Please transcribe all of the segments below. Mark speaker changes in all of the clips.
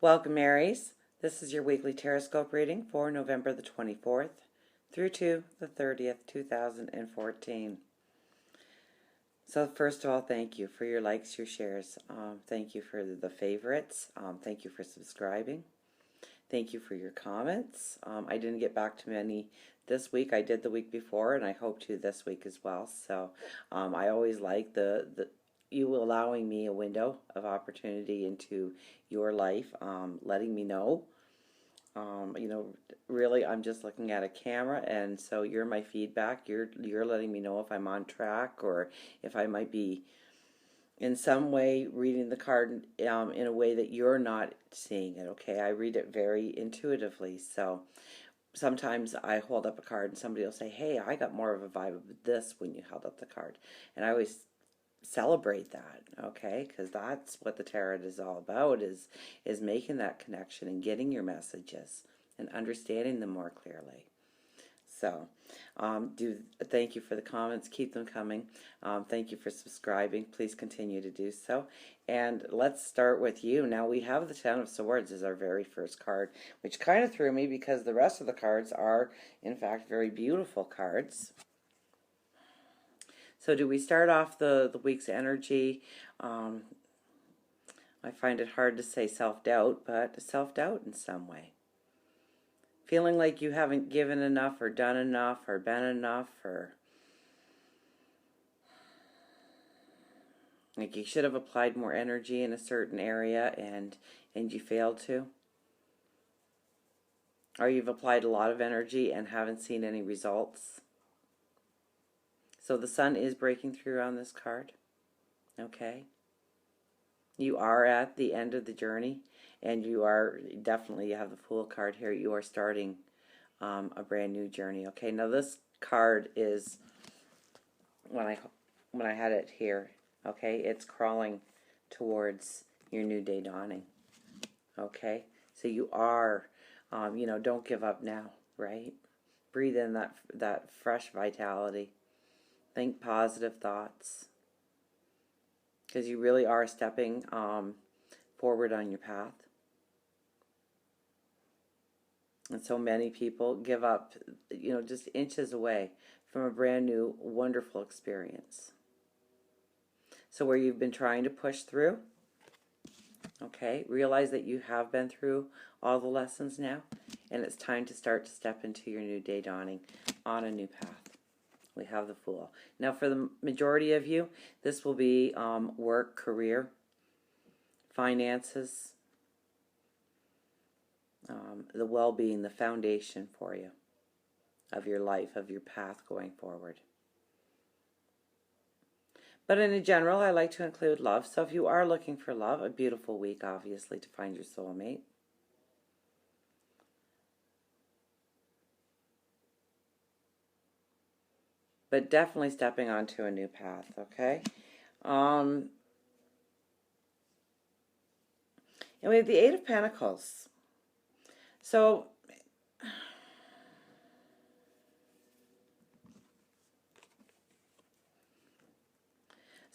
Speaker 1: Welcome, Aries. This is your weekly tarotscope reading for November the 24th through to the 30th, 2014. So first of all, thank you for your likes, your shares. Thank you for the favorites. Thank you for subscribing. Thank you for your comments. I didn't get back to many this week. I did the week before, and I hope to this week as well. So I always like you allowing me a window of opportunity into your life, letting me know. Really, I'm just looking at a camera, and so you're my feedback. You're letting me know if I'm on track or if I might be in some way reading the card in a way that you're not seeing it. Okay, I read it very intuitively, so sometimes I hold up a card and somebody will say, "Hey, I got more of a vibe of this when you held up the card," and I always celebrate that, okay, because that's what the tarot is all about, is making that connection and getting your messages and understanding them more clearly. So thank you for the comments. Keep them coming. Thank you for subscribing. Please continue to do so. And let's start with you. Now we have the Ten of Swords as our very first card, which kind of threw me because the rest of the cards are, in fact, very beautiful cards. So do we start off the week's energy? I find it hard to say self-doubt, but self-doubt in some way. Feeling like you haven't given enough or done enough or been enough, or like you should have applied more energy in a certain area and you failed to. Or you've applied a lot of energy and haven't seen any results. So the sun is breaking through on this card. Okay. You are at the end of the journey, and you are definitely, you have the Fool card here, you are starting a brand new journey. Okay, now this card is, when I had it here, okay, it's crawling towards your new day dawning. Okay, so you are, don't give up now, right? Breathe in that fresh vitality. Think positive thoughts, because you really are stepping forward on your path. And so many people give up, just inches away from a brand new, wonderful experience. So where you've been trying to push through, okay, realize that you have been through all the lessons now, and it's time to start to step into your new day dawning on a new path. We have the Fool. Now for the majority of you, this will be work, career, finances, the well-being, the foundation for you of your life, of your path going forward. But in a general, I like to include love. So if you are looking for love, a beautiful week, obviously, to find your soulmate. But definitely stepping onto a new path, okay? And we have the Eight of Pentacles. So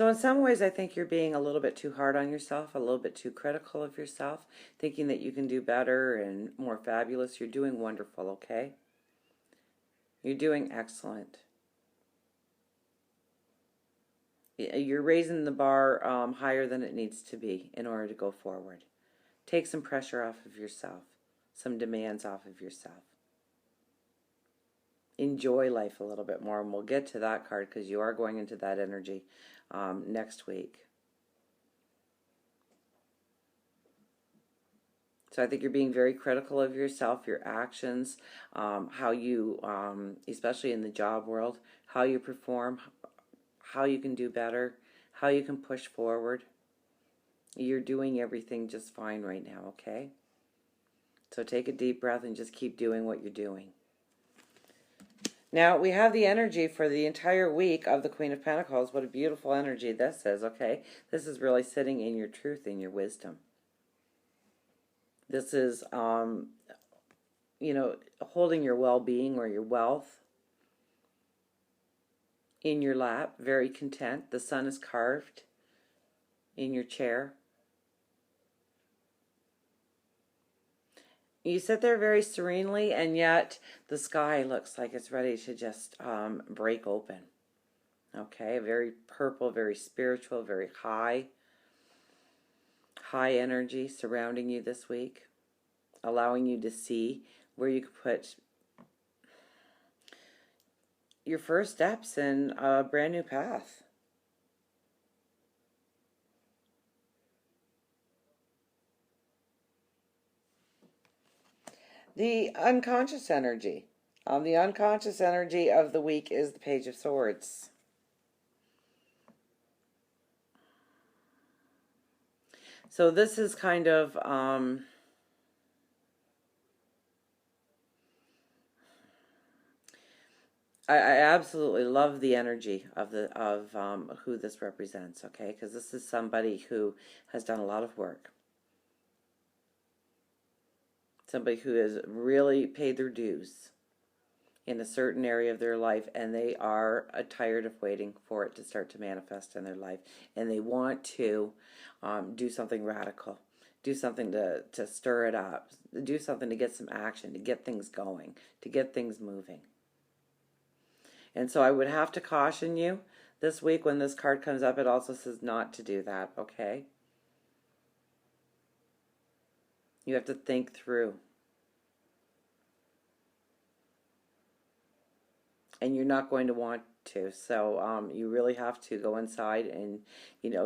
Speaker 1: in some ways, I think you're being a little bit too hard on yourself, a little bit too critical of yourself, thinking that you can do better and more fabulous. You're doing wonderful, okay? You're doing excellent. You're raising the bar higher than it needs to be in order to go forward. Take some pressure off of yourself, some demands off of yourself. Enjoy life a little bit more, and we'll get to that card because you are going into that energy next week. So I think you're being very critical of yourself, your actions, how you, especially in the job world, how you perform, how you can do better, how you can push forward. You're doing everything just fine right now, okay? So take a deep breath and just keep doing what you're doing. Now, we have the energy for the entire week of the Queen of Pentacles. What a beautiful energy this is, okay? This is really sitting in your truth, in your wisdom. This is, holding your well-being or your wealth in your lap, very content. The sun is carved in your chair. You sit there very serenely, and yet the sky looks like it's ready to just break open. Okay, very purple, very spiritual, very high energy surrounding you this week, allowing you to see where you could put your first steps in a brand new path. The unconscious energy. The unconscious energy of the week is the Page of Swords. So this is kind of I absolutely love the energy of who this represents. Okay, because this is somebody who has done a lot of work. Somebody who has really paid their dues in a certain area of their life, and they are tired of waiting for it to start to manifest in their life, and they want to do something radical, do something to stir it up, do something to get some action, to get things going, to get things moving. And so I would have to caution you this week when this card comes up. It also says not to do that, okay? You have to think through. And you're not going to want to. So you really have to go inside and,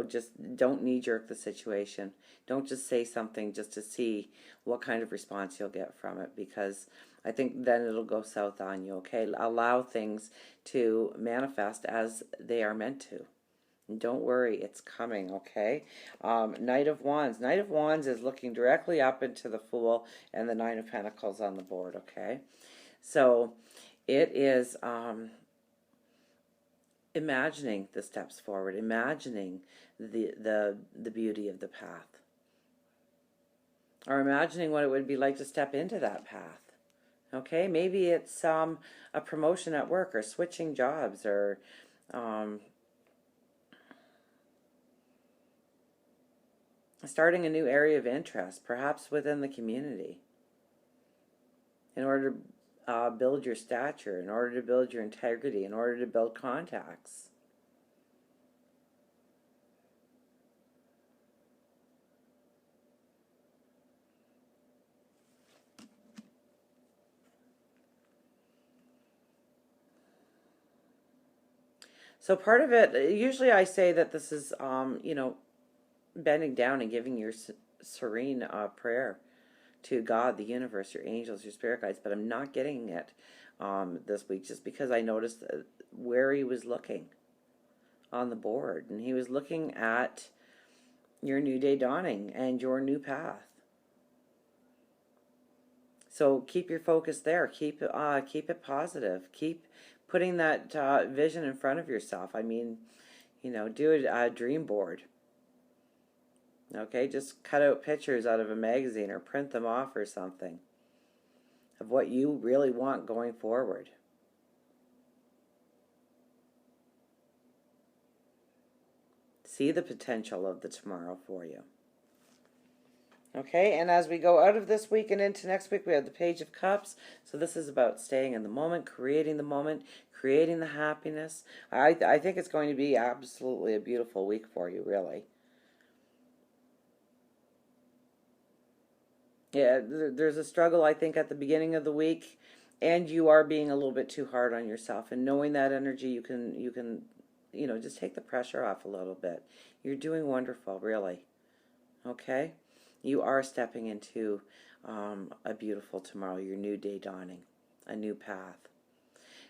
Speaker 1: just don't knee-jerk the situation. Don't just say something just to see what kind of response you'll get from it, because I think then it'll go south on you, okay? Allow things to manifest as they are meant to. Don't worry, it's coming, okay? Knight of Wands. Knight of Wands is looking directly up into the Fool and the Nine of Pentacles on the board, okay? So it is imagining the steps forward, imagining the beauty of the path, or imagining what it would be like to step into that path. Okay, maybe it's a promotion at work, or switching jobs, or starting a new area of interest, perhaps within the community, in order to build your stature, in order to build your integrity, in order to build contacts. So part of it, usually I say that this is, bending down and giving your serene prayer to God, the universe, your angels, your spirit guides, but I'm not getting it this week, just because I noticed where he was looking on the board, and he was looking at your new day dawning and your new path. So keep your focus there. Keep it positive. Keep putting that vision in front of yourself. I mean, do a dream board. Okay, just cut out pictures out of a magazine or print them off or something of what you really want going forward. See the potential of the tomorrow for you. Okay, and as we go out of this week and into next week, we have the Page of Cups. So this is about staying in the moment, creating the happiness. I think it's going to be absolutely a beautiful week for you, really. Yeah, there's a struggle, I think, at the beginning of the week, and you are being a little bit too hard on yourself. And knowing that energy, you can, just take the pressure off a little bit. You're doing wonderful, really. Okay? You are stepping into a beautiful tomorrow, your new day dawning, a new path.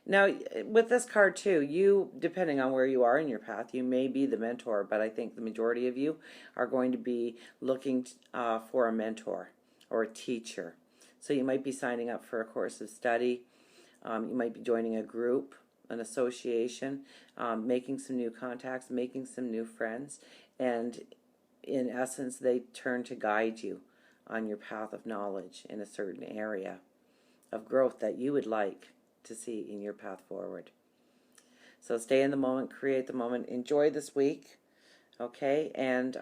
Speaker 1: Now, with this card too, you, depending on where you are in your path, you may be the mentor, but I think the majority of you are going to be looking for a mentor or a teacher. So you might be signing up for a course of study. You might be joining a group, an association, making some new contacts, making some new friends, and in essence, they turn to guide you on your path of knowledge in a certain area of growth that you would like to see in your path forward. So stay in the moment, create the moment, enjoy this week, okay? And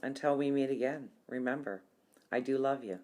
Speaker 1: until we meet again, remember, I do love you.